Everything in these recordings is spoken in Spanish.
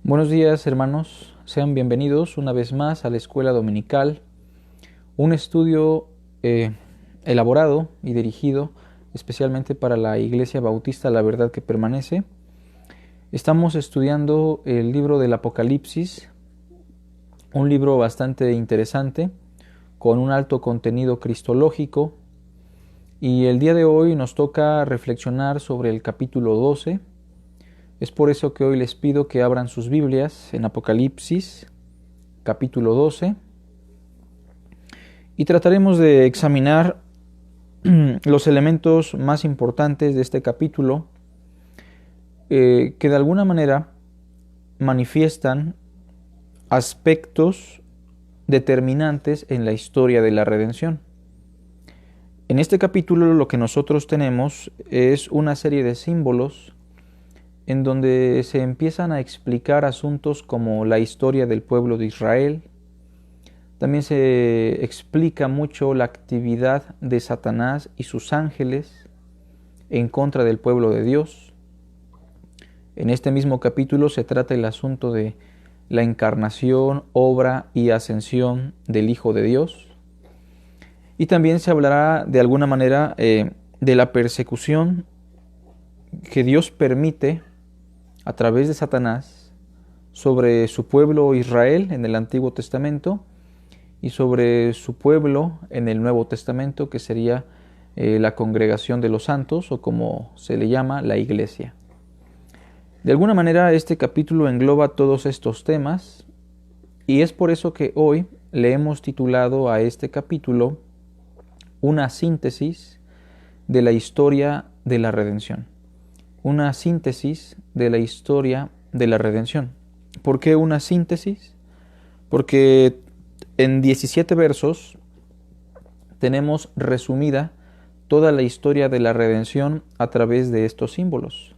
Buenos días, hermanos. Sean bienvenidos una vez más a la Escuela Dominical, un estudio elaborado y dirigido especialmente para la Iglesia Bautista La Verdad que Permanece. Estamos estudiando el libro del Apocalipsis, un libro bastante interesante, con un alto contenido cristológico, y el día de hoy nos toca reflexionar sobre el capítulo 12. Es por eso que hoy les pido que abran sus Biblias en Apocalipsis, capítulo 12, y trataremos de examinar los elementos más importantes de este capítulo que de alguna manera manifiestan aspectos determinantes en la historia de la redención. En este capítulo lo que nosotros tenemos es una serie de símbolos en donde se empiezan a explicar asuntos como la historia del pueblo de Israel. También se explica mucho la actividad de Satanás y sus ángeles en contra del pueblo de Dios. En este mismo capítulo se trata el asunto de la encarnación, obra y ascensión del Hijo de Dios. Y también se hablará de alguna manera de la persecución que Dios permite a través de Satanás sobre su pueblo Israel en el Antiguo Testamento y sobre su pueblo en el Nuevo Testamento, que sería la congregación de los santos, o como se le llama, la iglesia. De alguna manera este capítulo engloba todos estos temas, y es por eso que hoy le hemos titulado a este capítulo una síntesis de la historia de la redención. Una síntesis de la historia de la redención. ¿Por qué una síntesis? Porque en 17 versos tenemos resumida toda la historia de la redención a través de estos símbolos.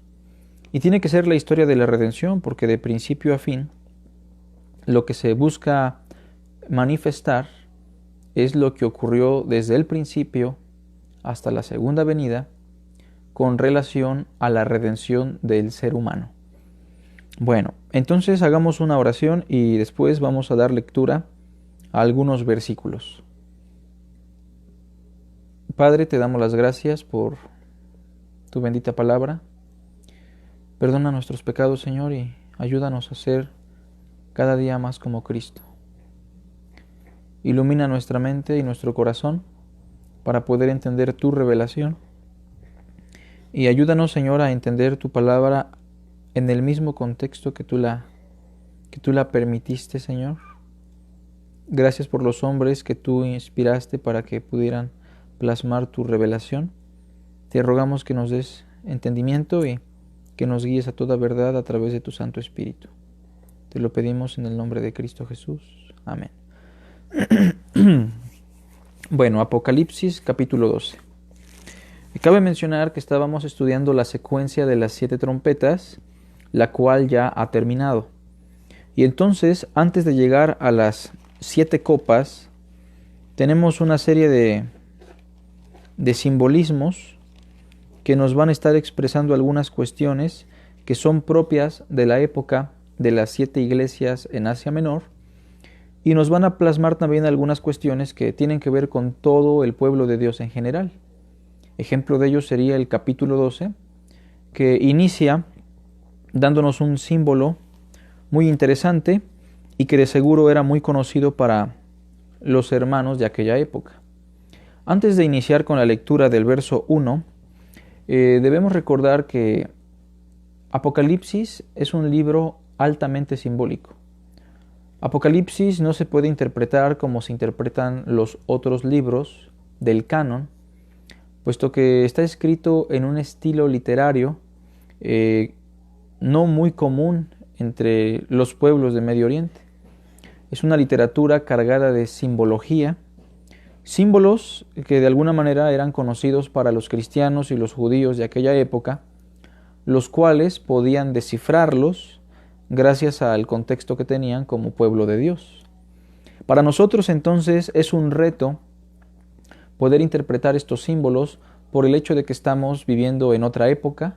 Y tiene que ser la historia de la redención porque de principio a fin lo que se busca manifestar es lo que ocurrió desde el principio hasta la segunda venida con relación a la redención del ser humano. Bueno, entonces hagamos una oración y después vamos a dar lectura a algunos versículos. Padre, te damos las gracias por tu bendita palabra. Perdona nuestros pecados, Señor, y ayúdanos a ser cada día más como Cristo. Ilumina nuestra mente y nuestro corazón para poder entender tu revelación. Y ayúdanos, Señor, a entender tu palabra en el mismo contexto que tú la permitiste, Señor. Gracias por los hombres que tú inspiraste para que pudieran plasmar tu revelación. Te rogamos que nos des entendimiento y que nos guíes a toda verdad a través de tu Santo Espíritu. Te lo pedimos en el nombre de Cristo Jesús. Amén. Bueno, Apocalipsis capítulo 12. Cabe mencionar que estábamos estudiando la secuencia de las 7 trompetas, la cual ya ha terminado. Y entonces, antes de llegar a las 7 copas, tenemos una serie de simbolismos que nos van a estar expresando algunas cuestiones que son propias de la época de las 7 iglesias en Asia Menor, y nos van a plasmar también algunas cuestiones que tienen que ver con todo el pueblo de Dios en general. Ejemplo de ello sería el capítulo 12, que inicia dándonos un símbolo muy interesante y que de seguro era muy conocido para los hermanos de aquella época. Antes de iniciar con la lectura del verso 1, debemos recordar que Apocalipsis es un libro altamente simbólico. Apocalipsis no se puede interpretar como se interpretan los otros libros del canon, puesto que está escrito en un estilo literario no muy común entre los pueblos de Medio Oriente. Es una literatura cargada de simbología, símbolos que de alguna manera eran conocidos para los cristianos y los judíos de aquella época, los cuales podían descifrarlos gracias al contexto que tenían como pueblo de Dios. Para nosotros entonces es un reto poder interpretar estos símbolos por el hecho de que estamos viviendo en otra época,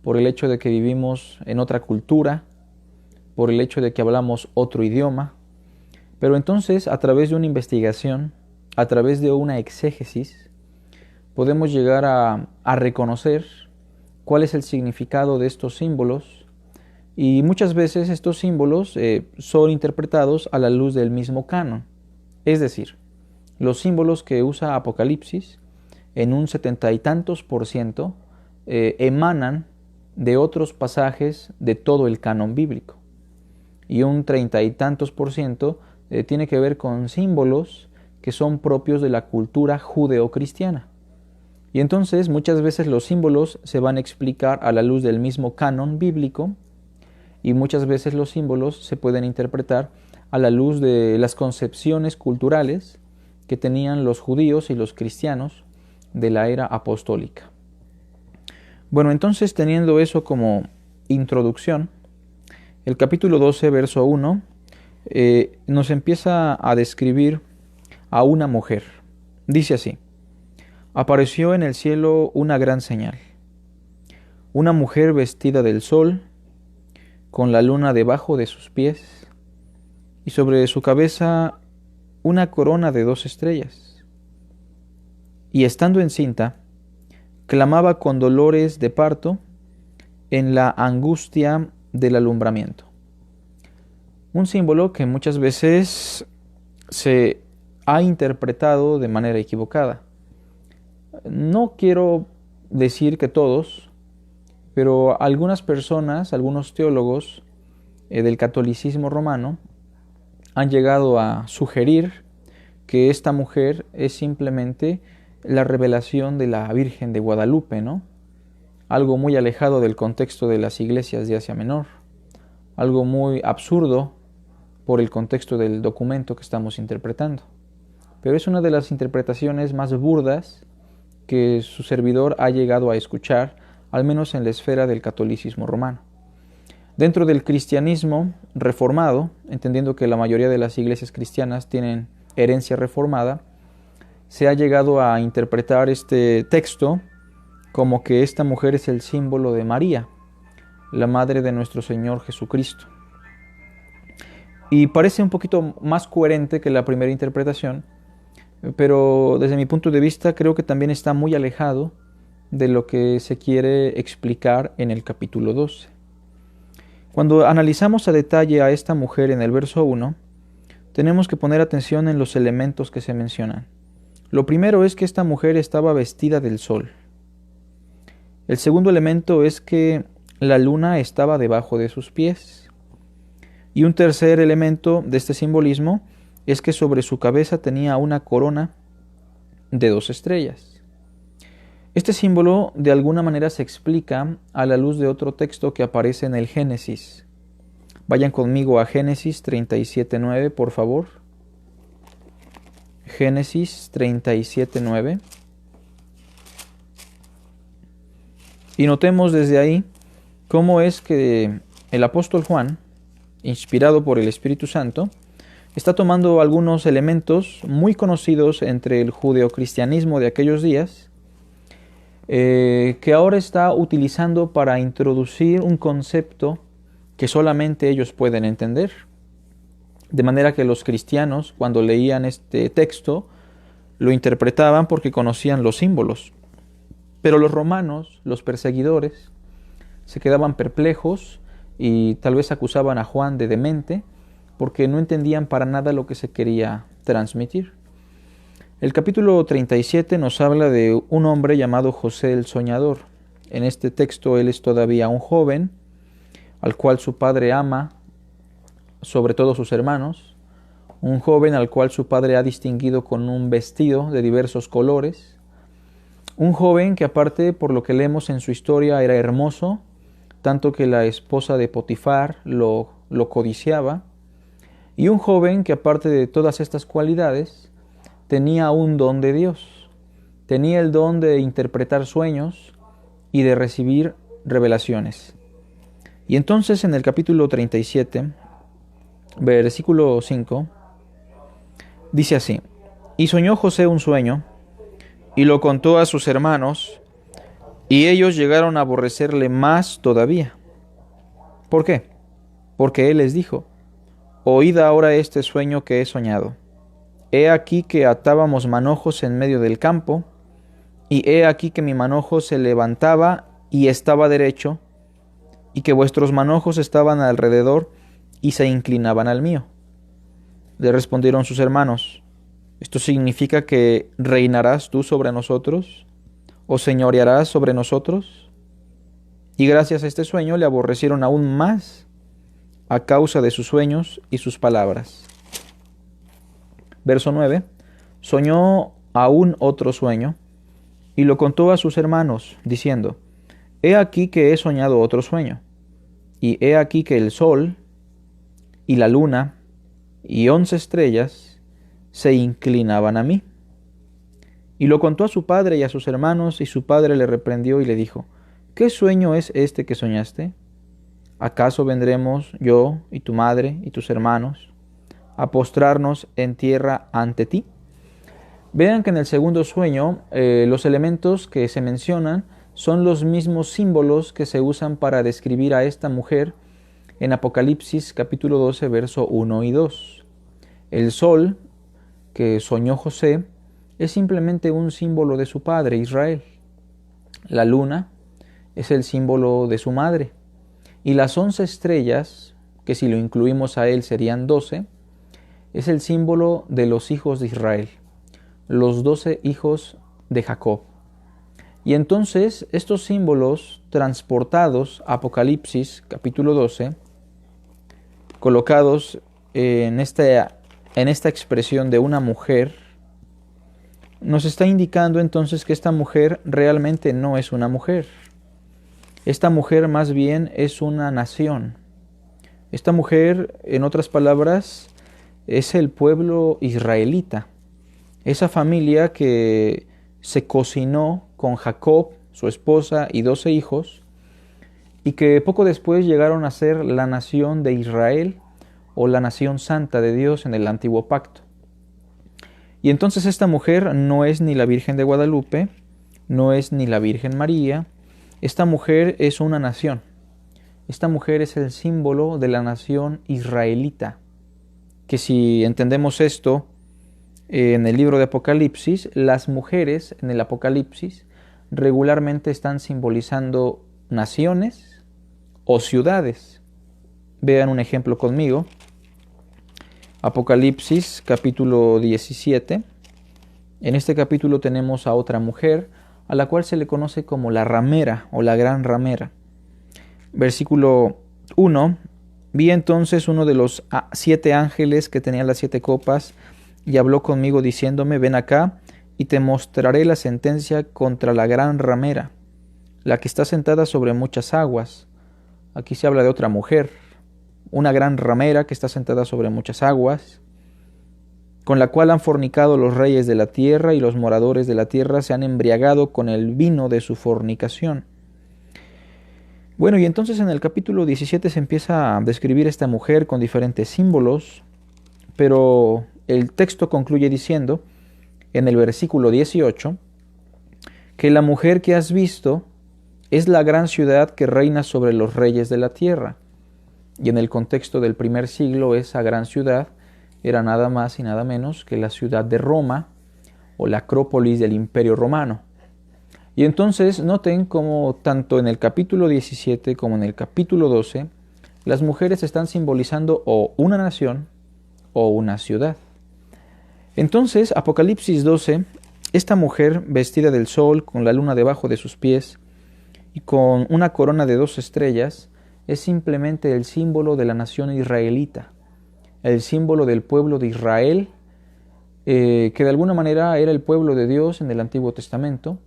por el hecho de que vivimos en otra cultura, por el hecho de que hablamos otro idioma. Pero entonces, a través de una investigación, a través de una exégesis, podemos llegar a reconocer cuál es el significado de estos símbolos, y muchas veces estos símbolos son interpretados a la luz del mismo canon. Es decir, los símbolos que usa Apocalipsis, en un 70 y tantos %, emanan de otros pasajes de todo el canon bíblico. Y un 30 y tantos % tiene que ver con símbolos que son propios de la cultura judeocristiana. Y entonces muchas veces los símbolos se van a explicar a la luz del mismo canon bíblico, y muchas veces los símbolos se pueden interpretar a la luz de las concepciones culturales que tenían los judíos y los cristianos de la era apostólica. Bueno, entonces, teniendo eso como introducción, el capítulo 12, verso 1, nos empieza a describir a una mujer. Dice así: apareció en el cielo una gran señal, una mujer vestida del sol, con la luna debajo de sus pies, y sobre su cabeza una corona de 2 estrellas. Y estando encinta, clamaba con dolores de parto en la angustia del alumbramiento. Un símbolo que muchas veces se ha interpretado de manera equivocada. No quiero decir que todos, pero algunas personas, algunos teólogos del catolicismo romano, han llegado a sugerir que esta mujer es simplemente la revelación de la Virgen de Guadalupe, ¿no? Algo muy alejado del contexto de las iglesias de Asia Menor, algo muy absurdo por el contexto del documento que estamos interpretando. Pero es una de las interpretaciones más burdas que su servidor ha llegado a escuchar, al menos en la esfera del catolicismo romano. Dentro del cristianismo reformado, entendiendo que la mayoría de las iglesias cristianas tienen herencia reformada, se ha llegado a interpretar este texto como que esta mujer es el símbolo de María, la madre de nuestro Señor Jesucristo. Y parece un poquito más coherente que la primera interpretación, pero desde mi punto de vista creo que también está muy alejado de lo que se quiere explicar en el capítulo 12. Cuando analizamos a detalle a esta mujer en el verso 1, tenemos que poner atención en los elementos que se mencionan. Lo primero es que esta mujer estaba vestida del sol. El segundo elemento es que la luna estaba debajo de sus pies. Y un tercer elemento de este simbolismo es que sobre su cabeza tenía una corona de 2 estrellas. Este símbolo de alguna manera se explica a la luz de otro texto que aparece en el Génesis. Vayan conmigo a Génesis 37:9, por favor. Génesis 37:9. Y notemos desde ahí cómo es que el apóstol Juan, inspirado por el Espíritu Santo, está tomando algunos elementos muy conocidos entre el judeocristianismo de aquellos días, que ahora está utilizando para introducir un concepto que solamente ellos pueden entender. De manera que los cristianos, cuando leían este texto, lo interpretaban porque conocían los símbolos. Pero los romanos, los perseguidores, se quedaban perplejos y tal vez acusaban a Juan de demente porque no entendían para nada lo que se quería transmitir. El capítulo 37 nos habla de un hombre llamado José el Soñador. En este texto él es todavía un joven, al cual su padre ama sobre todo sus hermanos, un joven al cual su padre ha distinguido con un vestido de diversos colores, un joven que aparte, por lo que leemos en su historia, era hermoso, tanto que la esposa de Potifar lo codiciaba, y un joven que aparte de todas estas cualidades, tenía un don de Dios, tenía el don de interpretar sueños y de recibir revelaciones. Y entonces en el capítulo 37, versículo 5, dice así: y soñó José un sueño, y lo contó a sus hermanos, y ellos llegaron a aborrecerle más todavía. ¿Por qué? porque él les dijo: Oíd ahora este sueño que he soñado. He aquí que atábamos manojos en medio del campo, y he aquí que mi manojo se levantaba y estaba derecho, y que vuestros manojos estaban alrededor y se inclinaban al mío. Le respondieron sus hermanos: ¿Esto significa que reinarás tú sobre nosotros, o señorearás sobre nosotros? Y gracias a este sueño le aborrecieron aún más a causa de sus sueños y sus palabras. Verso 9. Soñó aún otro sueño, y lo contó a sus hermanos, diciendo: He aquí que he soñado otro sueño, y he aquí que el sol, y la luna, y 11 estrellas, se inclinaban a mí. Y lo contó a su padre y a sus hermanos, y su padre le reprendió y le dijo: ¿Qué sueño es este que soñaste? ¿Acaso vendremos yo y tu madre y tus hermanos a postrarnos en tierra ante ti? Vean que en el segundo sueño los elementos que se mencionan son los mismos símbolos que se usan para describir a esta mujer en Apocalipsis capítulo 12, verso 1 y 2. El sol que soñó José es simplemente un símbolo de su padre Israel. La luna es el símbolo de su madre. Y las 11 estrellas, que si lo incluimos a él serían 12, es el símbolo de los hijos de Israel, los 12 hijos de Jacob. Y entonces estos símbolos transportados a Apocalipsis capítulo 12, colocados en esta expresión de una mujer, nos está indicando entonces que esta mujer realmente no es una mujer. Esta mujer más bien es una nación. Esta mujer, en otras palabras, es el pueblo israelita. Esa familia que se cocinó con Jacob, su esposa y 12 hijos, y que poco después llegaron a ser la nación de Israel o la nación santa de Dios en el antiguo pacto. Y entonces esta mujer no es ni la Virgen de Guadalupe, no es ni la Virgen María. Esta mujer es una nación. Esta mujer es el símbolo de la nación israelita. Que si entendemos esto en el libro de Apocalipsis, las mujeres en el Apocalipsis regularmente están simbolizando naciones o ciudades. Vean un ejemplo conmigo. Apocalipsis capítulo 17. En este capítulo tenemos a otra mujer a la cual se le conoce como la ramera o la gran ramera. Versículo 1. Vi entonces uno de los 7 ángeles que tenía las 7 copas y habló conmigo diciéndome: Ven acá y te mostraré la sentencia contra la gran ramera, la que está sentada sobre muchas aguas. Aquí se habla de otra mujer, una gran ramera que está sentada sobre muchas aguas, con la cual han fornicado los reyes de la tierra, y los moradores de la tierra se han embriagado con el vino de su fornicación. Bueno, y entonces en el capítulo 17 se empieza a describir esta mujer con diferentes símbolos, pero el texto concluye diciendo, en el versículo 18, que la mujer que has visto es la gran ciudad que reina sobre los reyes de la tierra. Y en el contexto del primer siglo, esa gran ciudad era nada más y nada menos que la ciudad de Roma, o la Acrópolis del Imperio Romano. Y entonces noten cómo tanto en el capítulo 17 como en el capítulo 12, las mujeres están simbolizando o una nación o una ciudad. Entonces, Apocalipsis 12, esta mujer vestida del sol, con la luna debajo de sus pies y con una corona de 2 estrellas, es simplemente el símbolo de la nación israelita, el símbolo del pueblo de Israel, que de alguna manera era el pueblo de Dios en el Antiguo Testamento,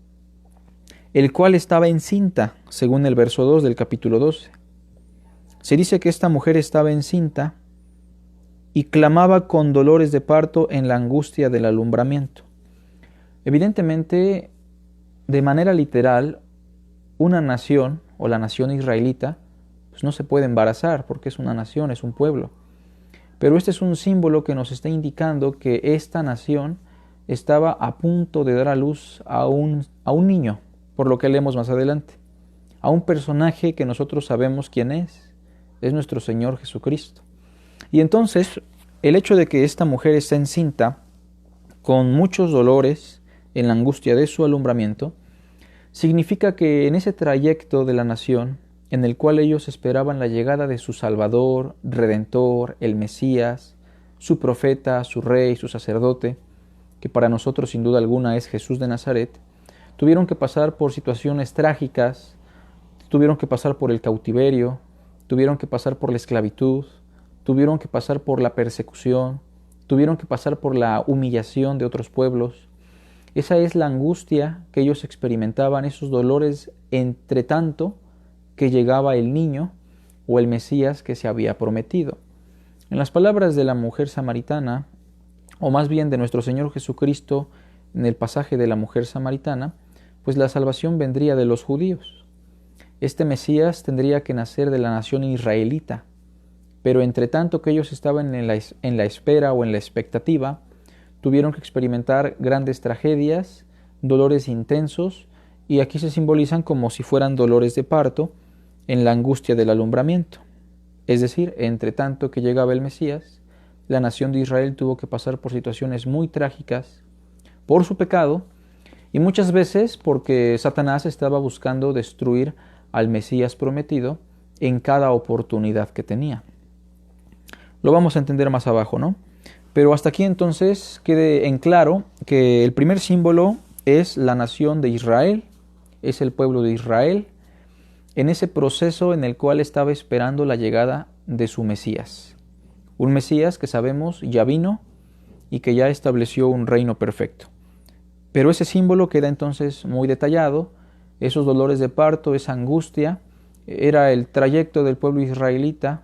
el cual estaba encinta, según el verso 2 del capítulo 12. Se dice que esta mujer estaba encinta y clamaba con dolores de parto en la angustia del alumbramiento. Evidentemente, de manera literal, una nación o la nación israelita pues no se puede embarazar porque es una nación, es un pueblo. Pero este es un símbolo que nos está indicando que esta nación estaba a punto de dar a luz a un niño, por lo que leemos más adelante, a un personaje que nosotros sabemos quién es es nuestro Señor Jesucristo. Y entonces, el hecho de que esta mujer esté encinta, con muchos dolores en la angustia de su alumbramiento, significa que en ese trayecto de la nación, en el cual ellos esperaban la llegada de su Salvador, Redentor, el Mesías, su profeta, su rey, su sacerdote, que para nosotros sin duda alguna es Jesús de Nazaret, tuvieron que pasar por situaciones trágicas, tuvieron que pasar por el cautiverio, tuvieron que pasar por la esclavitud, tuvieron que pasar por la persecución, tuvieron que pasar por la humillación de otros pueblos. Esa es la angustia que ellos experimentaban, esos dolores entre tanto que llegaba el niño o el Mesías que se había prometido. En las palabras de la mujer samaritana, o más bien de nuestro Señor Jesucristo en el pasaje de la mujer samaritana, pues la salvación vendría de los judíos. Este Mesías tendría que nacer de la nación israelita, pero entre tanto que ellos estaban en la espera o en la expectativa, tuvieron que experimentar grandes tragedias, dolores intensos, y aquí se simbolizan como si fueran dolores de parto en la angustia del alumbramiento. Es decir, entre tanto que llegaba el Mesías, la nación de Israel tuvo que pasar por situaciones muy trágicas por su pecado y muchas veces porque Satanás estaba buscando destruir al Mesías prometido en cada oportunidad que tenía. Lo vamos a entender más abajo, ¿no? Pero hasta aquí entonces quede en claro que el primer símbolo es la nación de Israel, es el pueblo de Israel, en ese proceso en el cual estaba esperando la llegada de su Mesías. Un Mesías que sabemos ya vino y que ya estableció un reino perfecto. Pero ese símbolo queda entonces muy detallado, esos dolores de parto, esa angustia, era el trayecto del pueblo israelita,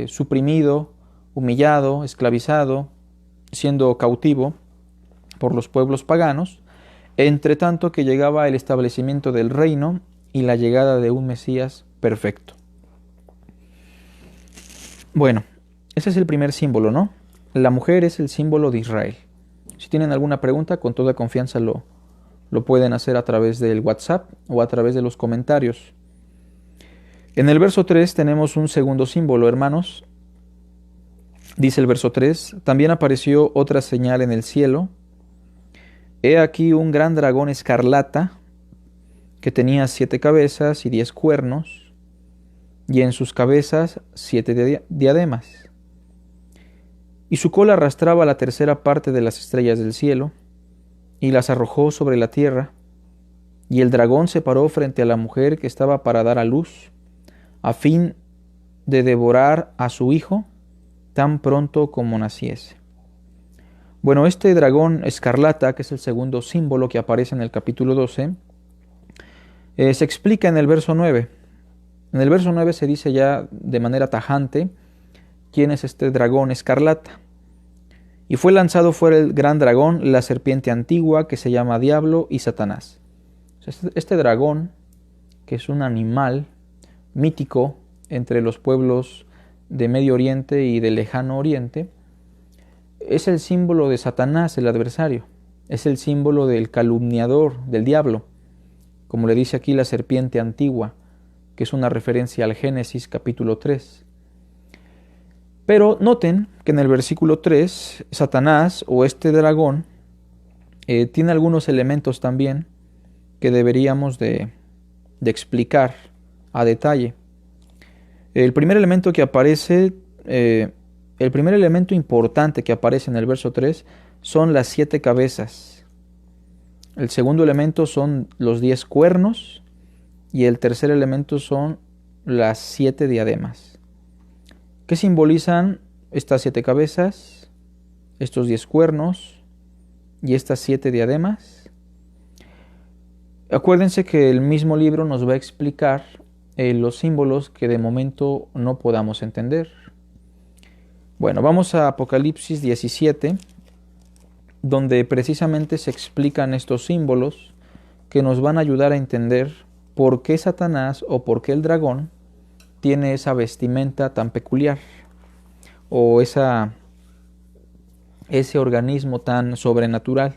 suprimido, humillado, esclavizado, siendo cautivo por los pueblos paganos, entre tanto que llegaba el establecimiento del reino y la llegada de un Mesías perfecto. Bueno, ese es el primer símbolo, ¿no? La mujer es el símbolo de Israel. Si tienen alguna pregunta, con toda confianza lo pueden hacer a través del WhatsApp o a través de los comentarios. En el verso 3 tenemos un segundo símbolo, hermanos. Dice el verso 3, también apareció otra señal en el cielo. He aquí un gran dragón escarlata que tenía 7 cabezas y 10 cuernos, y en sus cabezas 7 diademas. Y su cola arrastraba la tercera parte de las estrellas del cielo, y las arrojó sobre la tierra. Y el dragón se paró frente a la mujer que estaba para dar a luz, a fin de devorar a su hijo tan pronto como naciese. Bueno, este dragón escarlata, que es el segundo símbolo que aparece en el capítulo 12, se explica en el verso 9. En el verso 9 se dice ya de manera tajante quién es este dragón escarlata. Y fue lanzado fuera el gran dragón, la serpiente antigua, que se llama Diablo y Satanás. Este dragón, que es un animal mítico entre los pueblos de Medio Oriente y del Lejano Oriente, es el símbolo de Satanás, el adversario. Es el símbolo del calumniador, del diablo. Como le dice aquí la serpiente antigua, que es una referencia al Génesis capítulo 3. Pero noten que en el versículo 3, Satanás o este dragón tiene algunos elementos también que deberíamos de explicar a detalle. El primer elemento que aparece, el primer elemento importante que aparece en el verso 3 son las 7 cabezas. El segundo elemento son los 10 cuernos y el tercer elemento son las 7 diademas. ¿Qué simbolizan estas 7 cabezas, estos 10 cuernos y estas 7 diademas? Acuérdense que el mismo libro nos va a explicar los símbolos que de momento no podamos entender. Bueno, vamos a Apocalipsis 17, donde precisamente se explican estos símbolos que nos van a ayudar a entender por qué Satanás o por qué el dragón tiene esa vestimenta tan peculiar o ese organismo tan sobrenatural.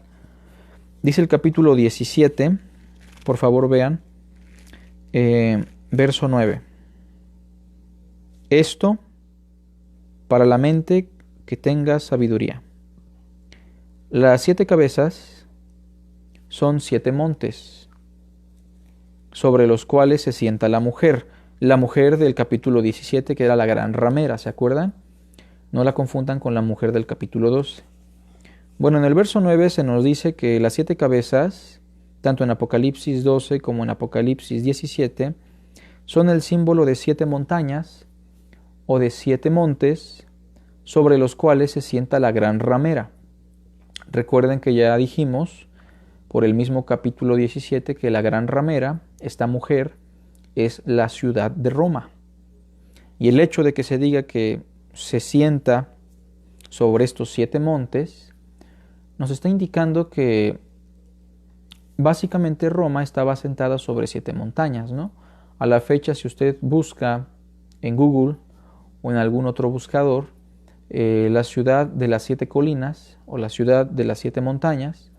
Dice el capítulo 17, por favor vean, verso 9. Esto para la mente que tenga sabiduría. Las 7 cabezas son 7 montes sobre los cuales se sienta la mujer del capítulo 17, que era la gran ramera, ¿se acuerdan? No la confundan con la mujer del capítulo 12. Bueno, en el verso 9 se nos dice que las 7 cabezas, tanto en Apocalipsis 12 como en Apocalipsis 17, son el símbolo de 7 montañas o de 7 montes sobre los cuales se sienta la gran ramera. Recuerden que ya dijimos por el mismo capítulo 17 que la gran ramera, esta mujer, es la ciudad de Roma. Y el hecho de que se diga que se sienta sobre estos 7 montes nos está indicando que básicamente Roma estaba asentada sobre 7 montañas, ¿no? A la fecha, si usted busca en Google o en algún otro buscador la ciudad de las 7 colinas o la ciudad de las 7 montañas,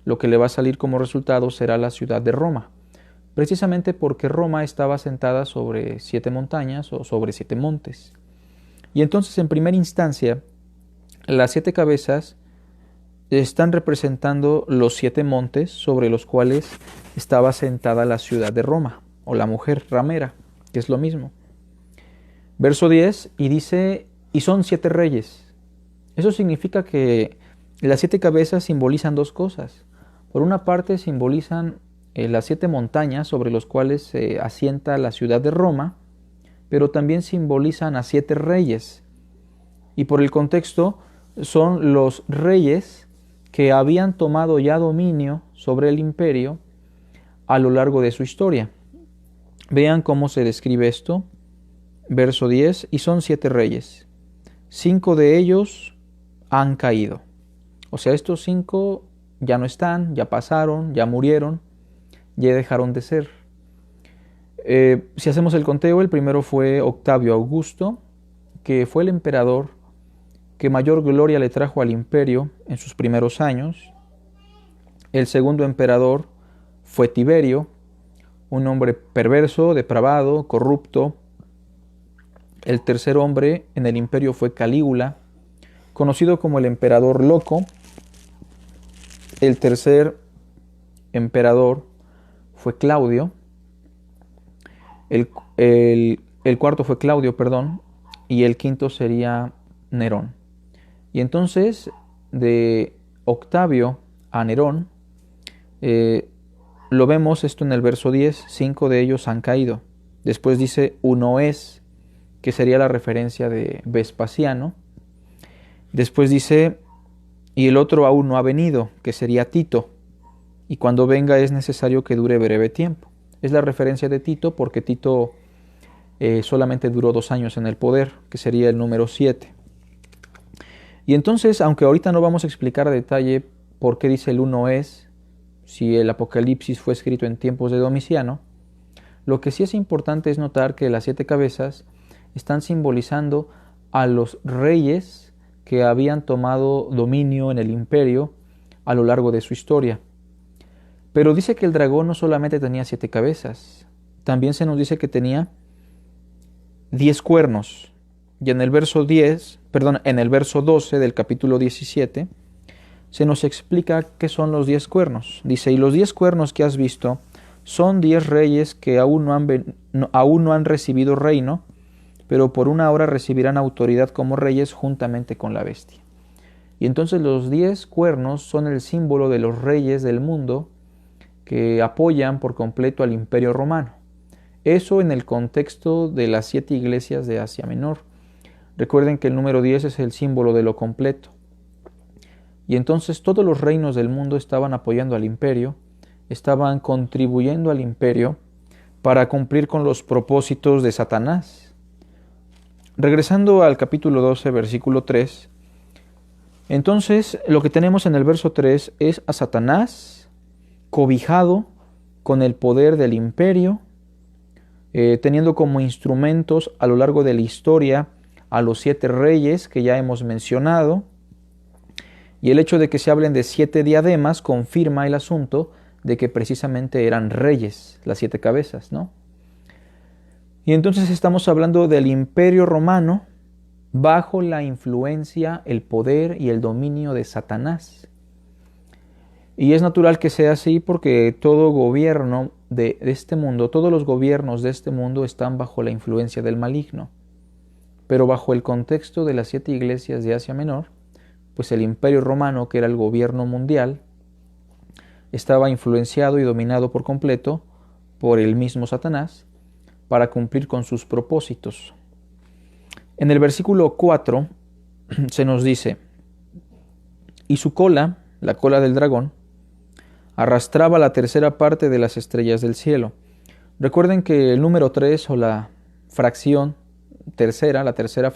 lo que le va a salir como resultado será la ciudad de Roma, precisamente porque Roma estaba asentada sobre 7 montañas o sobre 7 montes. Y entonces, en primera instancia, las 7 cabezas están representando los 7 montes sobre los cuales estaba asentada la ciudad de Roma, o la mujer ramera, que es lo mismo. Verso 10, y dice, y son 7 reyes. Eso significa que las 7 cabezas simbolizan 2 cosas. Por una parte simbolizan las 7 montañas sobre los cuales se asienta la ciudad de Roma, pero también simbolizan a 7 reyes. Y por el contexto son los reyes que habían tomado ya dominio sobre el imperio a lo largo de su historia. Vean cómo se describe esto. Verso 10, y son 7 reyes. 5 de ellos han caído. O sea, estos 5 ya no están, ya pasaron, ya murieron, ya dejaron de ser. Si hacemos el conteo, el primero fue Octavio Augusto, que fue el emperador que mayor gloria le trajo al imperio en sus primeros años. El segundo emperador fue Tiberio, un hombre perverso, depravado, corrupto. El tercer hombre en el imperio fue Calígula, conocido como el emperador loco. El tercer emperador fue Claudio. El cuarto fue Claudio, perdón, y el quinto sería Nerón. Y entonces, de Octavio a Nerón, lo vemos esto en el verso 10, 5 de ellos han caído. Después dice, uno es, que sería la referencia de Vespasiano. Después dice, y el otro aún no ha venido, que sería Tito. Y cuando venga es necesario que dure breve tiempo. Es la referencia de Tito porque Tito solamente duró 2 años en el poder, que sería el número 7. Y entonces, aunque ahorita no vamos a explicar a detalle por qué dice el uno es, si el Apocalipsis fue escrito en tiempos de Domiciano, lo que sí es importante es notar que las 7 cabezas están simbolizando a los reyes que habían tomado dominio en el imperio a lo largo de su historia. Pero dice que el dragón no solamente tenía 7 cabezas, también se nos dice que tenía 10 cuernos. Y en el verso 12 del capítulo 17, se nos explica qué son los 10 cuernos. Dice, y los 10 cuernos que has visto son 10 reyes que aún no han recibido reino, pero por una hora recibirán autoridad como reyes juntamente con la bestia. Y entonces los 10 cuernos son el símbolo de los reyes del mundo que apoyan por completo al imperio romano. Eso en el contexto de las 7 iglesias de Asia Menor. Recuerden que el número 10 es el símbolo de lo completo. Y entonces todos los reinos del mundo estaban apoyando al imperio, estaban contribuyendo al imperio para cumplir con los propósitos de Satanás. Regresando al capítulo 12, versículo 3, entonces lo que tenemos en el verso 3 es a Satanás cobijado con el poder del imperio, teniendo como instrumentos a lo largo de la historia a los 7 reyes que ya hemos mencionado, y el hecho de que se hablen de 7 diademas confirma el asunto de que precisamente eran reyes, las 7 cabezas, ¿no? Y entonces estamos hablando del Imperio Romano bajo la influencia, el poder y el dominio de Satanás. Y es natural que sea así porque todo gobierno de este mundo, todos los gobiernos de este mundo están bajo la influencia del maligno. Pero bajo el contexto de las 7 iglesias de Asia Menor, pues el Imperio Romano, que era el gobierno mundial, estaba influenciado y dominado por completo por el mismo Satanás para cumplir con sus propósitos. En el versículo 4 se nos dice: y su cola, la cola del dragón, arrastraba la tercera parte de las estrellas del cielo. Recuerden que el número 3 o la fracción tercera, la tercera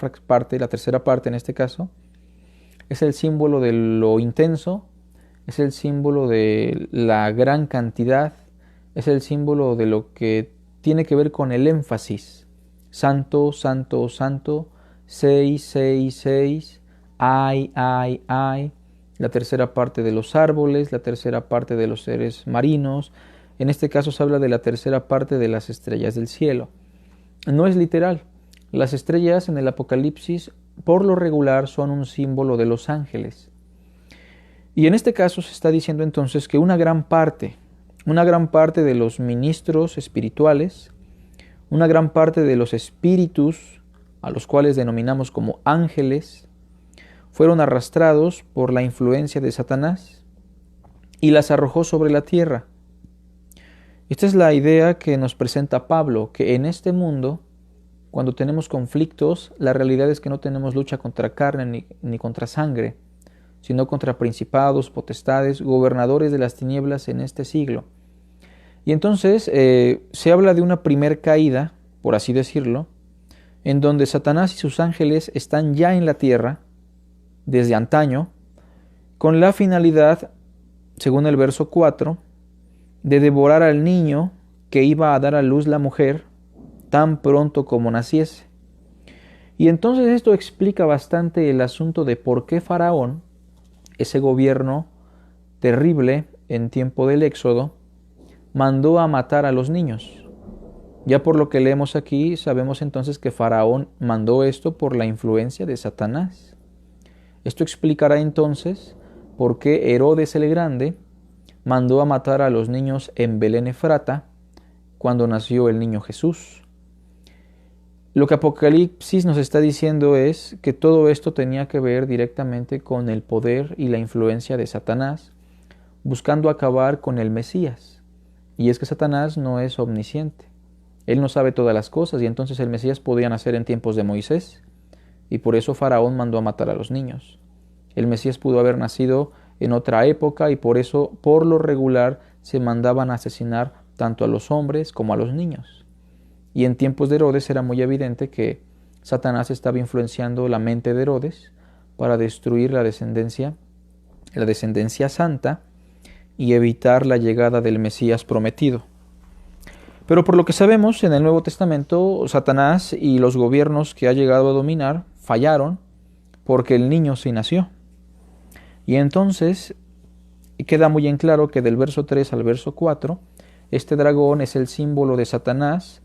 parte en este caso, es el símbolo de lo intenso, es el símbolo de la gran cantidad, es el símbolo de lo que tiene que ver con el énfasis. Santo, santo, santo, 6, 6, 6, ay, la tercera parte de los árboles, la tercera parte de los seres marinos. En este caso se habla de la tercera parte de las estrellas del cielo. No es literal. Las estrellas en el Apocalipsis por lo regular son un símbolo de los ángeles. Y en este caso se está diciendo entonces que una gran parte de los ministros espirituales, una gran parte de los espíritus, a los cuales denominamos como ángeles, fueron arrastrados por la influencia de Satanás y las arrojó sobre la tierra. Esta es la idea que nos presenta Pablo, que en este mundo, cuando tenemos conflictos, la realidad es que no tenemos lucha contra carne ni contra sangre, sino contra principados, potestades, gobernadores de las tinieblas en este siglo. Y entonces se habla de una primer caída, por así decirlo, en donde Satanás y sus ángeles están ya en la tierra, desde antaño, con la finalidad, según el verso 4, de devorar al niño que iba a dar a luz la mujer tan pronto como naciese. Y entonces esto explica bastante el asunto de por qué Faraón, ese gobierno terrible en tiempo del Éxodo, mandó a matar a los niños. Ya por lo que leemos aquí, sabemos entonces que Faraón mandó esto por la influencia de Satanás. Esto explicará entonces por qué Herodes el Grande mandó a matar a los niños en Belén Efrata cuando nació el niño Jesús. Lo que Apocalipsis nos está diciendo es que todo esto tenía que ver directamente con el poder y la influencia de Satanás, buscando acabar con el Mesías. Y es que Satanás no es omnisciente. Él no sabe todas las cosas y entonces el Mesías podía nacer en tiempos de Moisés y por eso Faraón mandó a matar a los niños. El Mesías pudo haber nacido en otra época y por eso, por lo regular, se mandaban a asesinar tanto a los hombres como a los niños. Y en tiempos de Herodes era muy evidente que Satanás estaba influenciando la mente de Herodes para destruir la descendencia santa y evitar la llegada del Mesías prometido. Pero por lo que sabemos, en el Nuevo Testamento, Satanás y los gobiernos que ha llegado a dominar fallaron porque el niño sí nació. Y entonces queda muy en claro que del verso 3 al verso 4, este dragón es el símbolo de Satanás,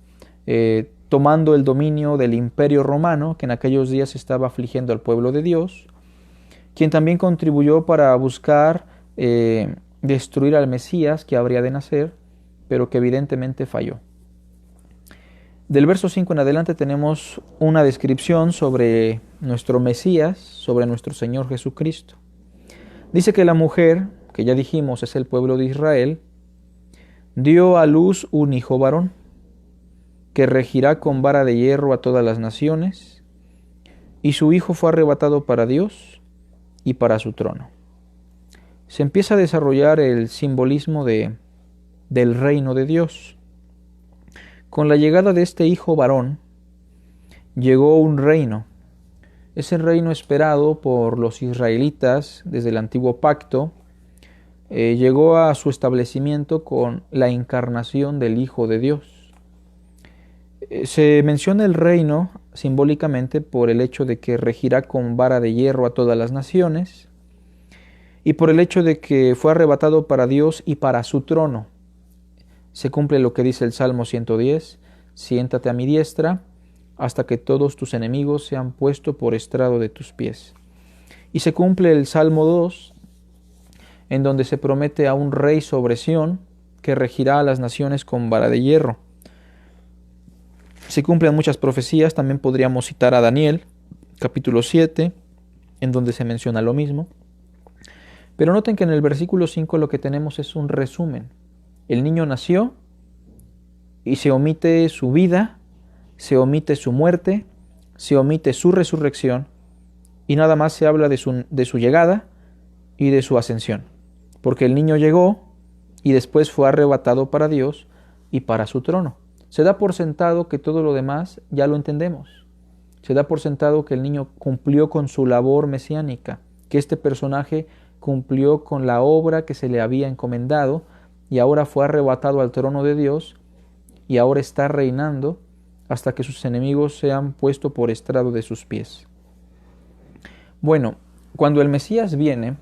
tomando el dominio del Imperio Romano, que en aquellos días estaba afligiendo al pueblo de Dios, quien también contribuyó para buscar destruir al Mesías que habría de nacer, pero que evidentemente falló. Del verso 5 en adelante tenemos una descripción sobre nuestro Mesías, sobre nuestro Señor Jesucristo. Dice que la mujer, que ya dijimos es el pueblo de Israel, dio a luz un hijo varón, que regirá con vara de hierro a todas las naciones, y su hijo fue arrebatado para Dios y para su trono. Se empieza a desarrollar el simbolismo del reino de Dios. Con la llegada de este hijo varón, llegó un reino. Ese reino esperado por los israelitas desde el antiguo pacto, llegó a su establecimiento con la encarnación del Hijo de Dios. Se menciona el reino simbólicamente por el hecho de que regirá con vara de hierro a todas las naciones y por el hecho de que fue arrebatado para Dios y para su trono. Se cumple lo que dice el Salmo 110, siéntate a mi diestra, hasta que todos tus enemigos sean puestos por estrado de tus pies. Y se cumple el Salmo 2, en donde se promete a un rey sobre Sión, que regirá a las naciones con vara de hierro. Se cumplen muchas profecías, también podríamos citar a Daniel, capítulo 7, en donde se menciona lo mismo. Pero noten que en el versículo 5 lo que tenemos es un resumen. El niño nació y se omite su vida, se omite su muerte, se omite su resurrección y nada más se habla de su llegada y de su ascensión. Porque el niño llegó y después fue arrebatado para Dios y para su trono. Se da por sentado que todo lo demás ya lo entendemos. Se da por sentado que el niño cumplió con su labor mesiánica, que este personaje cumplió con la obra que se le había encomendado y ahora fue arrebatado al trono de Dios y ahora está reinando hasta que sus enemigos sean puestos por estrado de sus pies. Bueno, cuando el Mesías viene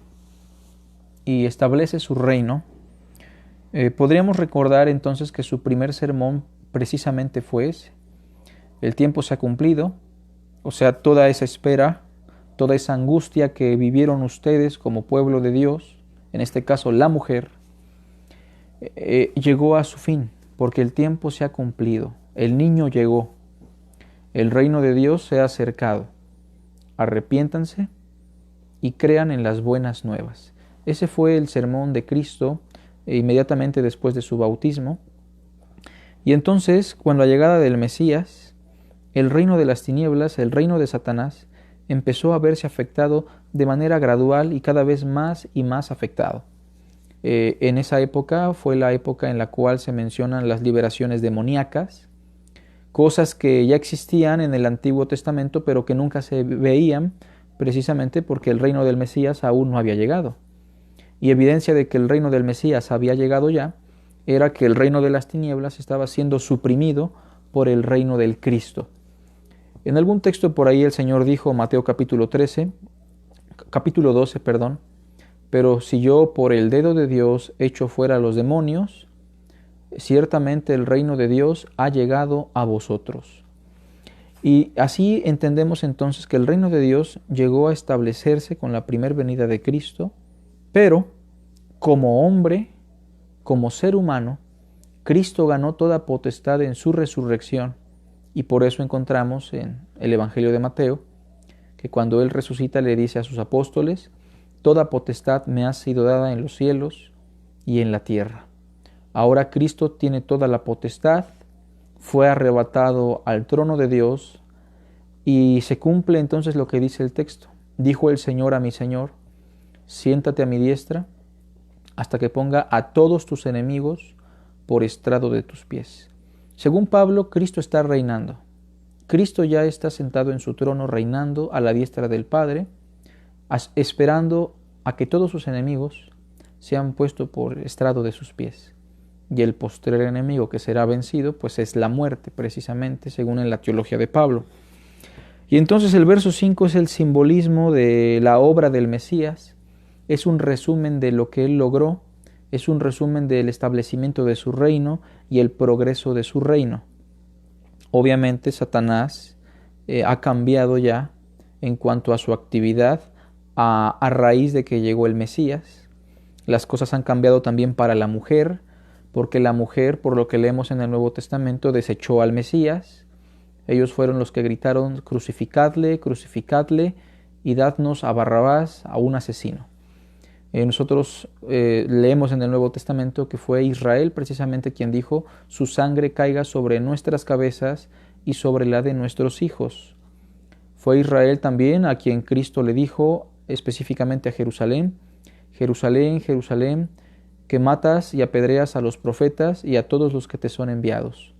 y establece su reino, podríamos recordar entonces que su primer sermón precisamente fue ese. El tiempo se ha cumplido, o sea, toda esa espera, toda esa angustia que vivieron ustedes como pueblo de Dios, en este caso la mujer, llegó a su fin, porque el tiempo se ha cumplido, el niño llegó, el reino de Dios se ha acercado. Arrepiéntanse y crean en las buenas nuevas. Ese fue el sermón de Cristo inmediatamente después de su bautismo. Y entonces, con la llegada del Mesías, el reino de las tinieblas, el reino de Satanás, empezó a verse afectado de manera gradual y cada vez más y más afectado. En esa época fue la época en la cual se mencionan las liberaciones demoníacas, cosas que ya existían en el Antiguo Testamento pero que nunca se veían precisamente porque el reino del Mesías aún no había llegado. Y evidencia de que el reino del Mesías había llegado ya era que el reino de las tinieblas estaba siendo suprimido por el reino del Cristo. En algún texto por ahí el Señor dijo, Mateo capítulo 12, pero si yo por el dedo de Dios echo fuera a los demonios, ciertamente el reino de Dios ha llegado a vosotros. Y así entendemos entonces que el reino de Dios llegó a establecerse con la primera venida de Cristo, pero como hombre, como ser humano, Cristo ganó toda potestad en su resurrección y por eso encontramos en el Evangelio de Mateo que cuando Él resucita le dice a sus apóstoles, toda potestad me ha sido dada en los cielos y en la tierra. Ahora Cristo tiene toda la potestad, fue arrebatado al trono de Dios y se cumple entonces lo que dice el texto. Dijo el Señor a mi Señor, siéntate a mi diestra hasta que ponga a todos tus enemigos por estrado de tus pies. Según Pablo, Cristo está reinando. Cristo ya está sentado en su trono reinando a la diestra del Padre, esperando a que todos sus enemigos sean puestos por estrado de sus pies. Y el postrer enemigo que será vencido, pues es la muerte, precisamente, según en la teología de Pablo. Y entonces el verso 5 es el simbolismo de la obra del Mesías, es un resumen de lo que él logró, es un resumen del establecimiento de su reino y el progreso de su reino. Obviamente Satanás ha cambiado ya en cuanto a su actividad a raíz de que llegó el Mesías. Las cosas han cambiado también para la mujer, porque la mujer, por lo que leemos en el Nuevo Testamento, desechó al Mesías. Ellos fueron los que gritaron, crucificadle, crucificadle, y dadnos a Barrabás, a un asesino. Nosotros leemos en el Nuevo Testamento que fue Israel precisamente quien dijo, su sangre caiga sobre nuestras cabezas y sobre la de nuestros hijos. Fue Israel también a quien Cristo le dijo específicamente a Jerusalén, Jerusalén, Jerusalén, que matas y apedreas a los profetas y a todos los que te son enviados.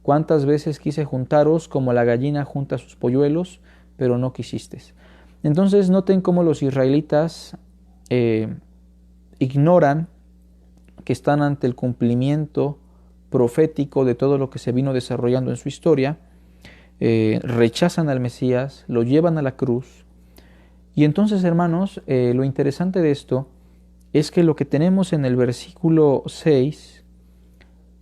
¿Cuántas veces quise juntaros como la gallina junta sus polluelos, pero no quisistes? Entonces noten cómo los israelitas ignoran que están ante el cumplimiento profético de todo lo que se vino desarrollando en su historia, rechazan al Mesías, lo llevan a la cruz. Y entonces, hermanos, lo interesante de esto es que lo que tenemos en el versículo 6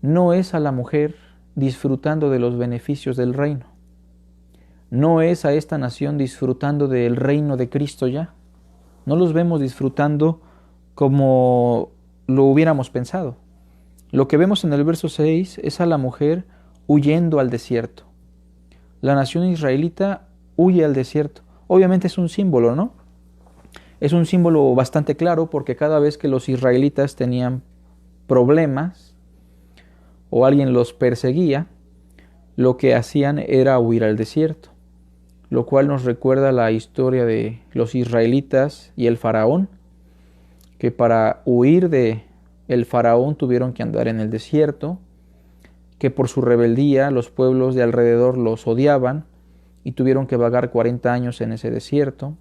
no es a la mujer disfrutando de los beneficios del reino. No es a esta nación disfrutando del reino de Cristo ya. No los vemos disfrutando como lo hubiéramos pensado. Lo que vemos en el verso 6 es a la mujer huyendo al desierto. La nación israelita huye al desierto. Obviamente es un símbolo, ¿no? Es un símbolo bastante claro porque cada vez que los israelitas tenían problemas o alguien los perseguía, lo que hacían era huir al desierto, lo cual nos recuerda la historia de los israelitas y el faraón, que para huir de el faraón tuvieron que andar en el desierto, que por su rebeldía los pueblos de alrededor los odiaban y tuvieron que vagar 40 años en ese desierto.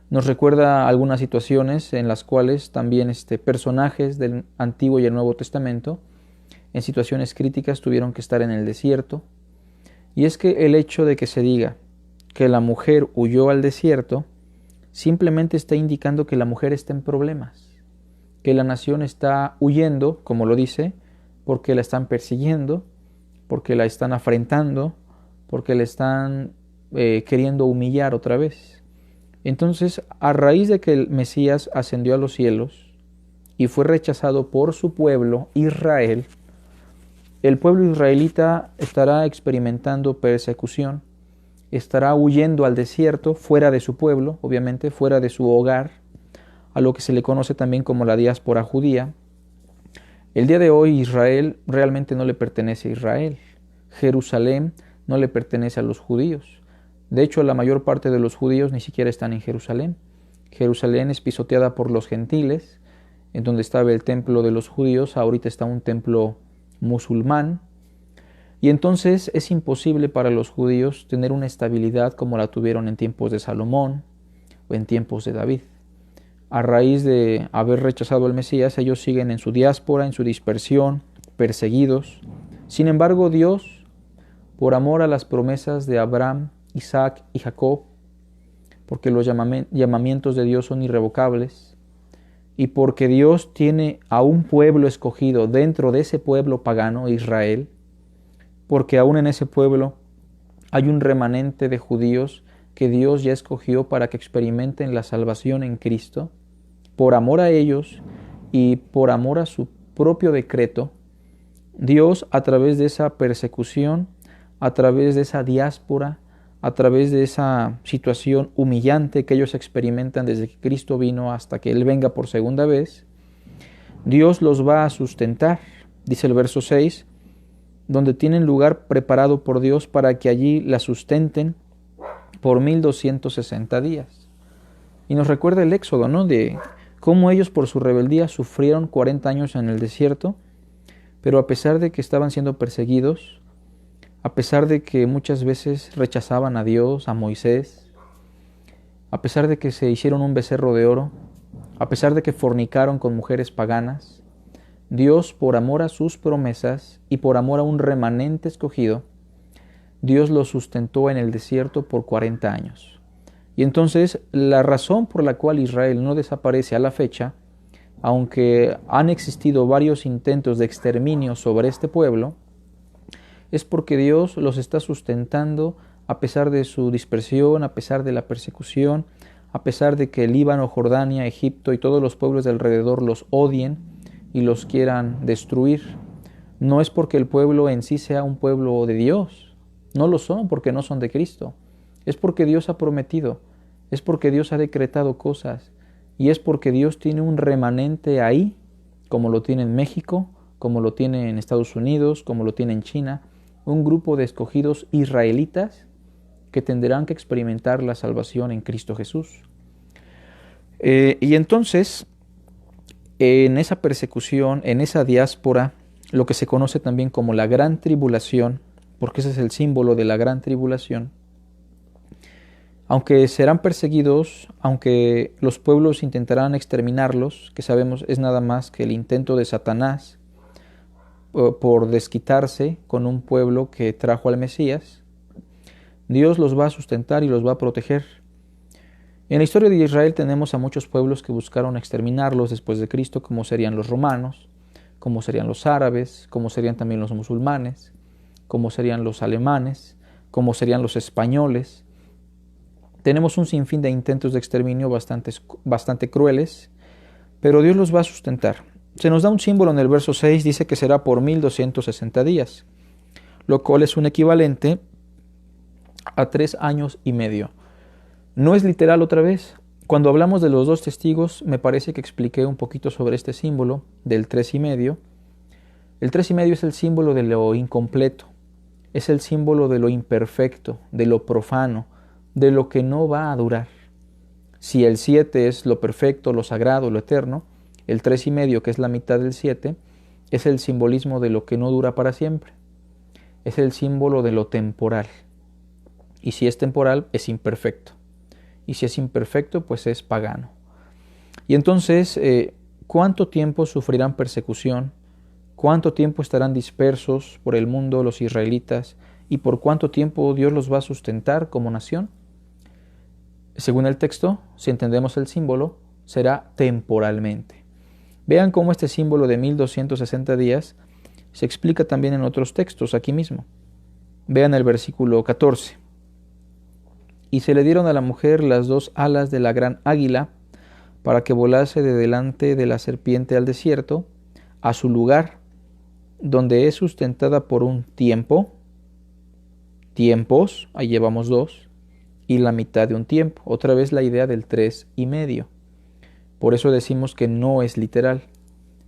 Nos recuerda algunas situaciones en las cuales también personajes del Antiguo y el Nuevo Testamento en situaciones críticas tuvieron que estar en el desierto. Y es que el hecho de que se diga que la mujer huyó al desierto simplemente está indicando que la mujer está en problemas, que la nación está huyendo, como lo dice, porque la están persiguiendo, porque la están afrentando, porque la están queriendo humillar otra vez. Entonces, a raíz de que el Mesías ascendió a los cielos y fue rechazado por su pueblo, Israel, el pueblo israelita estará experimentando persecución, estará huyendo al desierto, fuera de su pueblo, obviamente, fuera de su hogar, a lo que se le conoce también como la diáspora judía. El día de hoy Israel realmente no le pertenece a Israel. Jerusalén no le pertenece a los judíos. De hecho, la mayor parte de los judíos ni siquiera están en Jerusalén. Jerusalén es pisoteada por los gentiles, en donde estaba el templo de los judíos, ahorita está un templo musulmán. Y entonces es imposible para los judíos tener una estabilidad como la tuvieron en tiempos de Salomón o en tiempos de David. A raíz de haber rechazado al Mesías, ellos siguen en su diáspora, en su dispersión, perseguidos. Sin embargo, Dios, por amor a las promesas de Abraham, Isaac y Jacob, porque los llamamientos de Dios son irrevocables, y porque Dios tiene a un pueblo escogido dentro de ese pueblo pagano, Israel, porque aún en ese pueblo hay un remanente de judíos que Dios ya escogió para que experimenten la salvación en Cristo, por amor a ellos y por amor a su propio decreto, Dios, a través de esa persecución, a través de esa diáspora, a través de esa situación humillante que ellos experimentan desde que Cristo vino hasta que Él venga por segunda vez, Dios los va a sustentar, dice el verso 6, donde tienen lugar preparado por Dios para que allí la sustenten por 1260 días. Y nos recuerda el Éxodo, ¿no? De cómo ellos por su rebeldía sufrieron 40 años en el desierto, pero a pesar de que estaban siendo perseguidos, a pesar de que muchas veces rechazaban a Dios, a Moisés, a pesar de que se hicieron un becerro de oro, a pesar de que fornicaron con mujeres paganas, Dios, por amor a sus promesas y por amor a un remanente escogido, Dios los sustentó en el desierto por 40 años. Y entonces la razón por la cual Israel no desaparece a la fecha, aunque han existido varios intentos de exterminio sobre este pueblo, es porque Dios los está sustentando a pesar de su dispersión, a pesar de la persecución, a pesar de que el Líbano, Jordania, Egipto y todos los pueblos de alrededor los odien y los quieran destruir. No es porque el pueblo en sí sea un pueblo de Dios, no lo son porque no son de Cristo. Es porque Dios ha prometido, es porque Dios ha decretado cosas y es porque Dios tiene un remanente ahí, como lo tiene en México, como lo tiene en Estados Unidos, como lo tiene en China, un grupo de escogidos israelitas que tendrán que experimentar la salvación en Cristo Jesús. Y entonces, en esa persecución, en esa diáspora, lo que se conoce también como la gran tribulación, porque ese es el símbolo de la gran tribulación, aunque serán perseguidos, aunque los pueblos intentarán exterminarlos, que sabemos es nada más que el intento de Satanás por desquitarse con un pueblo que trajo al Mesías, Dios los va a sustentar y los va a proteger. En la historia de Israel tenemos a muchos pueblos que buscaron exterminarlos después de Cristo, como serían los romanos, como serían los árabes, como serían también los musulmanes, como serían los alemanes, como serían los españoles. Tenemos un sinfín de intentos de exterminio bastante crueles, pero Dios los va a sustentar. Se nos da un símbolo en el verso 6, dice que será por 1260 días, lo cual es un equivalente a 3 años y medio. No es literal otra vez. Cuando hablamos de los 2 testigos, me parece que expliqué un poquito sobre este símbolo del 3 y medio. El 3 y medio es el símbolo de lo incompleto, es el símbolo de lo imperfecto, de lo profano, de lo que no va a durar. Si el 7 es lo perfecto, lo sagrado, lo eterno, el 3 y medio, que es la mitad del 7, es el simbolismo de lo que no dura para siempre. Es el símbolo de lo temporal. Y si es temporal, es imperfecto. Y si es imperfecto, pues es pagano. Y entonces, ¿cuánto tiempo sufrirán persecución? ¿Cuánto tiempo estarán dispersos por el mundo los israelitas? ¿Y por cuánto tiempo Dios los va a sustentar como nación? Según el texto, si entendemos el símbolo, será temporalmente. Vean cómo este símbolo de 1260 días se explica también en otros textos aquí mismo. Vean el versículo 14. Y se le dieron a la mujer las 2 alas de la gran águila para que volase de delante de la serpiente al desierto, a su lugar, donde es sustentada por un tiempo, tiempos, ahí llevamos 2, y la mitad de un tiempo. Otra vez la idea del 3 y medio. Por eso decimos que no es literal,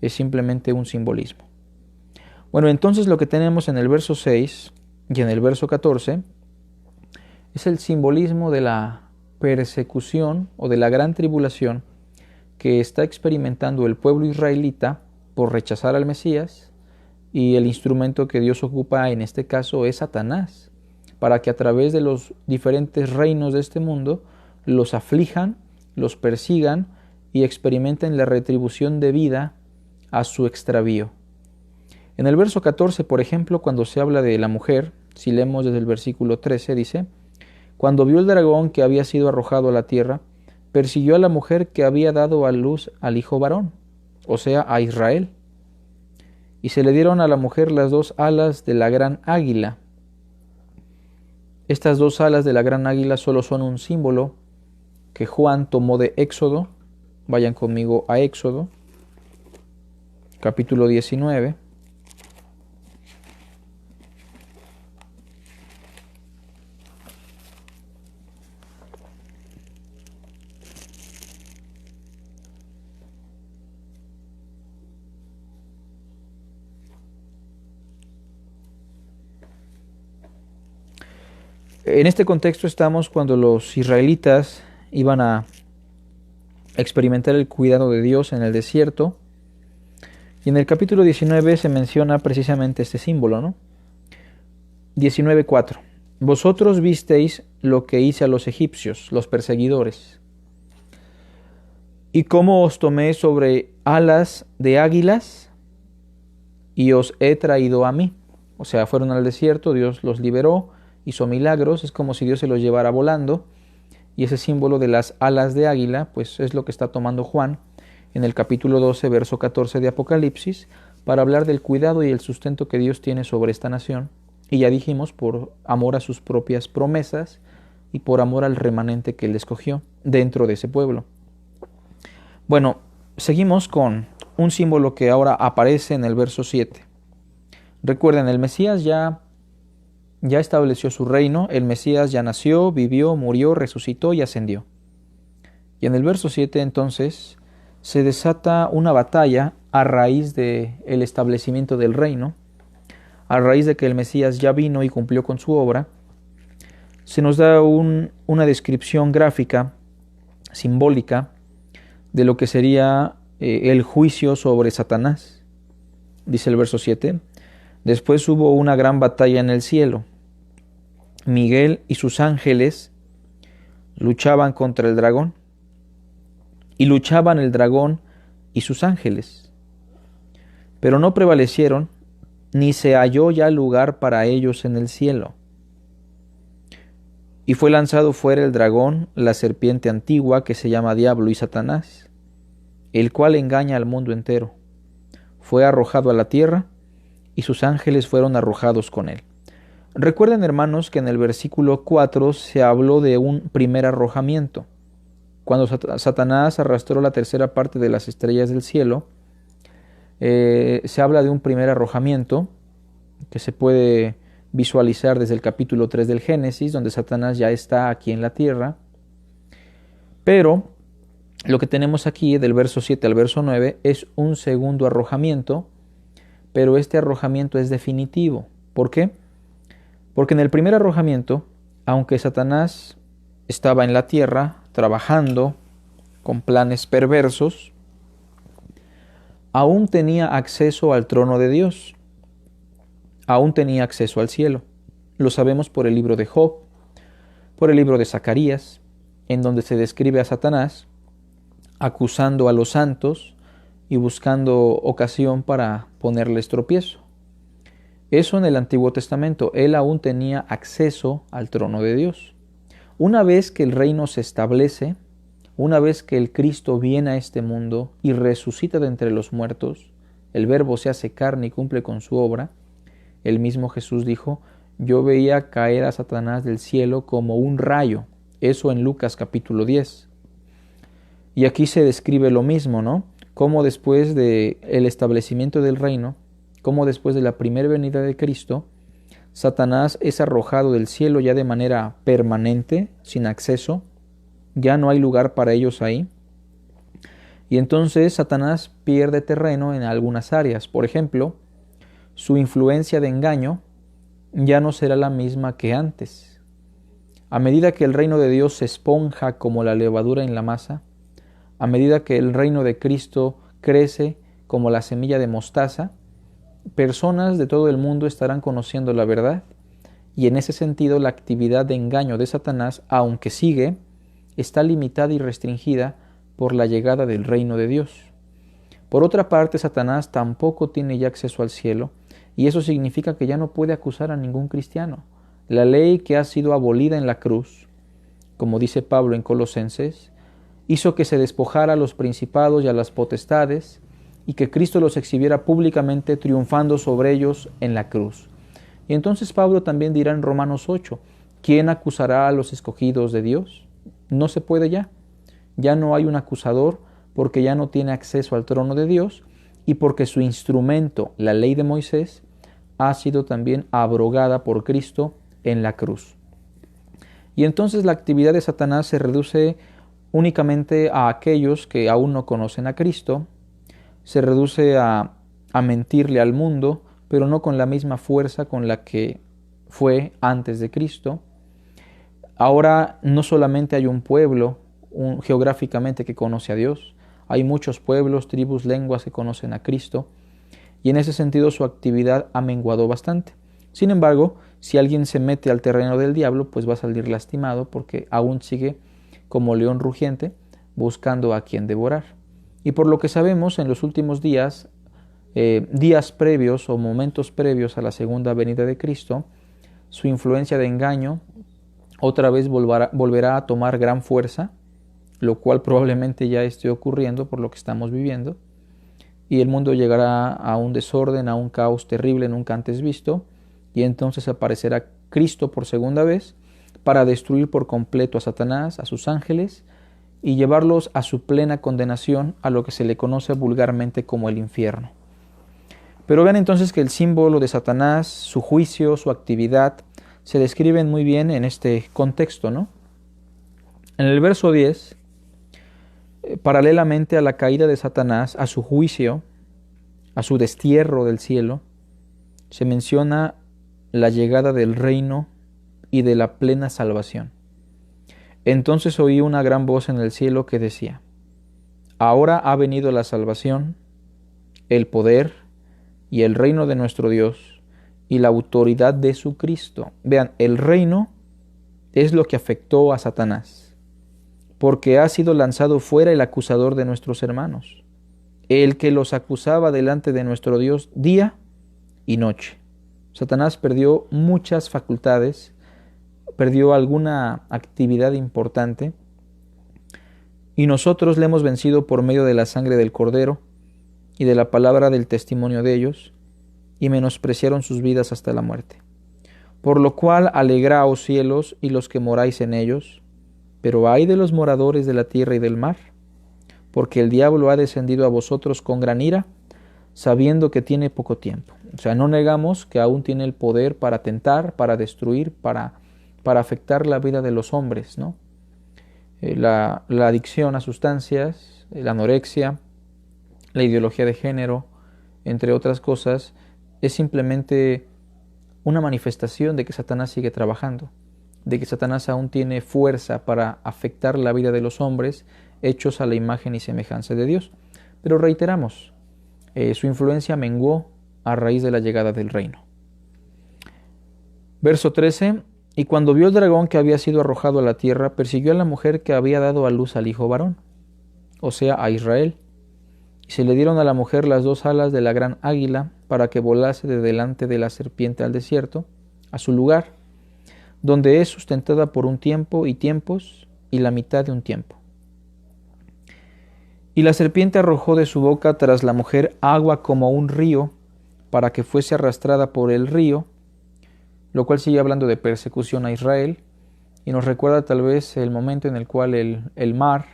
es simplemente un simbolismo. Bueno, entonces lo que tenemos en el verso 6 y en el verso 14 es el simbolismo de la persecución o de la gran tribulación que está experimentando el pueblo israelita por rechazar al Mesías, y el instrumento que Dios ocupa en este caso es Satanás, para que a través de los diferentes reinos de este mundo los aflijan, los persigan y experimenten la retribución debida a su extravío. En el verso 14, por ejemplo, cuando se habla de la mujer, si leemos desde el versículo 13, dice: cuando vio el dragón que había sido arrojado a la tierra, persiguió a la mujer que había dado a luz al hijo varón, o sea, a Israel. Y se le dieron a la mujer las 2 alas de la gran águila. Estas 2 alas de la gran águila solo son un símbolo que Juan tomó de Éxodo. Vayan conmigo a Éxodo, capítulo 19. En este contexto estamos cuando los israelitas iban a experimentar el cuidado de Dios en el desierto. Y en el capítulo 19 se menciona precisamente este símbolo, ¿no? 19:4. Vosotros visteis lo que hice a los egipcios, los perseguidores, y cómo os tomé sobre alas de águilas y os he traído a mí. O sea, fueron al desierto, Dios los liberó, hizo milagros, es como si Dios se los llevara volando, y ese símbolo de las alas de águila, pues es lo que está tomando Juan en el capítulo 12, verso 14 de Apocalipsis, para hablar del cuidado y el sustento que Dios tiene sobre esta nación, y ya dijimos, por amor a sus propias promesas y por amor al remanente que Él escogió dentro de ese pueblo. Bueno, seguimos con un símbolo que ahora aparece en el verso 7. Recuerden, el Mesías ya estableció su reino, el Mesías ya nació, vivió, murió, resucitó y ascendió. Y en el verso 7 entonces se desata una batalla a raíz del establecimiento del reino, a raíz de que el Mesías ya vino y cumplió con su obra. Se nos da una descripción gráfica, simbólica, de lo que sería el juicio sobre Satanás. Dice el verso 7, después hubo una gran batalla en el cielo. Miguel y sus ángeles luchaban contra el dragón, y luchaban el dragón y sus ángeles, pero no prevalecieron, ni se halló ya lugar para ellos en el cielo. Y fue lanzado fuera el dragón, la serpiente antigua, que se llama Diablo y Satanás, el cual engaña al mundo entero. fue arrojado a la tierra y sus ángeles fueron arrojados con él. Recuerden, hermanos, que en el versículo 4 se habló de un primer arrojamiento. Cuando Satanás arrastró la tercera parte de las estrellas del cielo, se habla de un primer arrojamiento que se puede visualizar desde el capítulo 3 del Génesis, donde Satanás ya está aquí en la tierra. Pero lo que tenemos aquí del verso 7 al verso 9 es un segundo arrojamiento, pero este arrojamiento es definitivo. ¿Por qué? Porque en el primer arrojamiento, aunque Satanás estaba en la tierra trabajando con planes perversos, aún tenía acceso al trono de Dios, aún tenía acceso al cielo. Lo sabemos por el libro de Job, por el libro de Zacarías, en donde se describe a Satanás acusando a los santos y buscando ocasión para ponerles tropiezo. Eso en el Antiguo Testamento, él aún tenía acceso al trono de Dios. Una vez que el reino se establece, una vez que el Cristo viene a este mundo y resucita de entre los muertos, el Verbo se hace carne y cumple con su obra, el mismo Jesús dijo: yo veía caer a Satanás del cielo como un rayo. Eso en Lucas capítulo 10. Y aquí se describe lo mismo, ¿no? Cómo después del establecimiento del reino, cómo después de la primera venida de Cristo, Satanás es arrojado del cielo ya de manera permanente, sin acceso, ya no hay lugar para ellos ahí. Y entonces Satanás pierde terreno en algunas áreas. Por ejemplo, su influencia de engaño ya no será la misma que antes. A medida que el reino de Dios se esponja como la levadura en la masa, a medida que el reino de Cristo crece como la semilla de mostaza, personas de todo el mundo estarán conociendo la verdad, y en ese sentido la actividad de engaño de Satanás, aunque sigue, está limitada y restringida por la llegada del reino de Dios. Por otra parte, Satanás tampoco tiene ya acceso al cielo, y eso significa que ya no puede acusar a ningún cristiano. La ley que ha sido abolida en la cruz, como dice Pablo en Colosenses, hizo que se despojara a los principados y a las potestades, y que Cristo los exhibiera públicamente triunfando sobre ellos en la cruz. Y entonces Pablo también dirá en Romanos 8, ¿quién acusará a los escogidos de Dios? No se puede ya. Ya no hay un acusador, porque ya no tiene acceso al trono de Dios y porque su instrumento, la ley de Moisés, ha sido también abrogada por Cristo en la cruz. Y entonces la actividad de Satanás se reduce únicamente a aquellos que aún no conocen a Cristo, se reduce a mentirle al mundo, pero no con la misma fuerza con la que fue antes de Cristo. Ahora no solamente hay un pueblo geográficamente que conoce a Dios, hay muchos pueblos, tribus, lenguas que conocen a Cristo, y en ese sentido su actividad ha menguado bastante. Sin embargo, si alguien se mete al terreno del diablo, pues va a salir lastimado porque aún sigue como león rugiente buscando a quien devorar. Y por lo que sabemos, en los últimos días, días previos o momentos previos a la segunda venida de Cristo, su influencia de engaño otra vez volverá a tomar gran fuerza, lo cual probablemente ya esté ocurriendo por lo que estamos viviendo, y el mundo llegará a un desorden, a un caos terrible nunca antes visto, y entonces aparecerá Cristo por segunda vez para destruir por completo a Satanás, a sus ángeles, y llevarlos a su plena condenación, a lo que se le conoce vulgarmente como el infierno. Pero vean entonces que el símbolo de Satanás, su juicio, su actividad, se describen muy bien en este contexto, ¿no? En el verso 10, paralelamente a la caída de Satanás, a su juicio, a su destierro del cielo, se menciona la llegada del reino y de la plena salvación. Entonces oí una gran voz en el cielo que decía: ahora ha venido la salvación, el poder y el reino de nuestro Dios y la autoridad de su Cristo. Vean, el reino es lo que afectó a Satanás, porque ha sido lanzado fuera el acusador de nuestros hermanos, el que los acusaba delante de nuestro Dios día y noche. Satanás perdió muchas facultades, perdió alguna actividad importante, y nosotros le hemos vencido por medio de la sangre del Cordero y de la palabra del testimonio de ellos, y menospreciaron sus vidas hasta la muerte. Por lo cual alegraos cielos y los que moráis en ellos, pero ay de los moradores de la tierra y del mar, porque el diablo ha descendido a vosotros con gran ira, sabiendo que tiene poco tiempo. O sea, no negamos que aún tiene el poder para tentar, para destruir, para afectar la vida de los hombres, ¿no? La adicción a sustancias, la anorexia, la ideología de género, entre otras cosas, es simplemente una manifestación de que Satanás sigue trabajando, de que Satanás aún tiene fuerza para afectar la vida de los hombres hechos a la imagen y semejanza de Dios. Pero reiteramos, su influencia menguó a raíz de la llegada del reino. Verso 13. Y cuando vio el dragón que había sido arrojado a la tierra, persiguió a la mujer que había dado a luz al hijo varón, o sea, a Israel. Y se le dieron a la mujer las dos alas de la gran águila para que volase de delante de la serpiente al desierto, a su lugar, donde es sustentada por un tiempo y tiempos y la mitad de un tiempo. Y la serpiente arrojó de su boca tras la mujer agua como un río, para que fuese arrastrada por el río, lo cual sigue hablando de persecución a Israel, y nos recuerda tal vez el momento en el cual el mar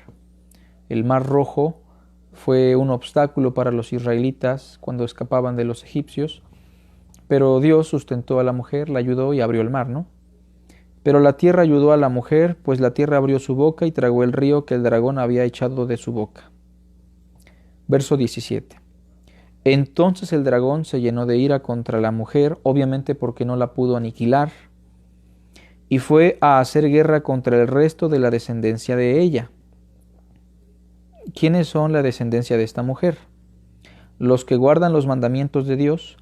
Rojo, fue un obstáculo para los israelitas cuando escapaban de los egipcios, pero Dios sustentó a la mujer, la ayudó y abrió el mar, ¿no? Pero la tierra ayudó a la mujer, pues la tierra abrió su boca y tragó el río que el dragón había echado de su boca. Verso 17. Entonces el dragón se llenó de ira contra la mujer, obviamente porque no la pudo aniquilar, y fue a hacer guerra contra el resto de la descendencia de ella. ¿Quiénes son la descendencia de esta mujer? Los que guardan los mandamientos de Dios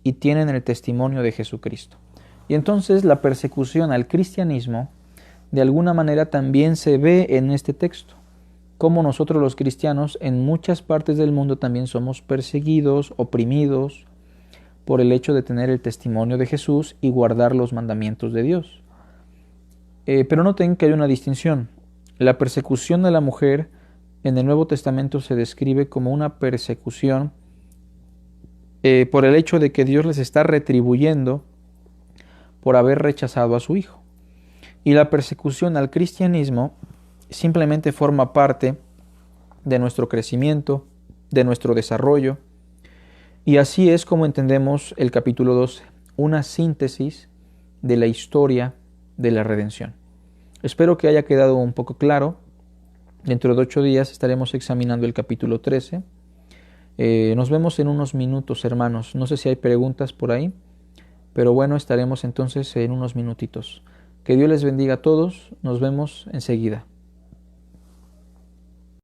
y tienen el testimonio de Jesucristo. Y entonces la persecución al cristianismo de alguna manera también se ve en este texto. Como nosotros los cristianos en muchas partes del mundo también somos perseguidos, oprimidos por el hecho de tener el testimonio de Jesús y guardar los mandamientos de Dios. Pero noten que hay una distinción. La persecución de la mujer en el Nuevo Testamento se describe como una persecución por el hecho de que Dios les está retribuyendo por haber rechazado a su Hijo. Y la persecución al cristianismo simplemente forma parte de nuestro crecimiento, de nuestro desarrollo. Y así es como entendemos el capítulo 12, una síntesis de la historia de la redención. Espero que haya quedado un poco claro. Dentro de 8 días estaremos examinando el capítulo 13. Nos vemos en unos minutos, hermanos. No sé si hay preguntas por ahí, pero bueno, estaremos entonces en unos minutitos. Que Dios les bendiga a todos. Nos vemos enseguida.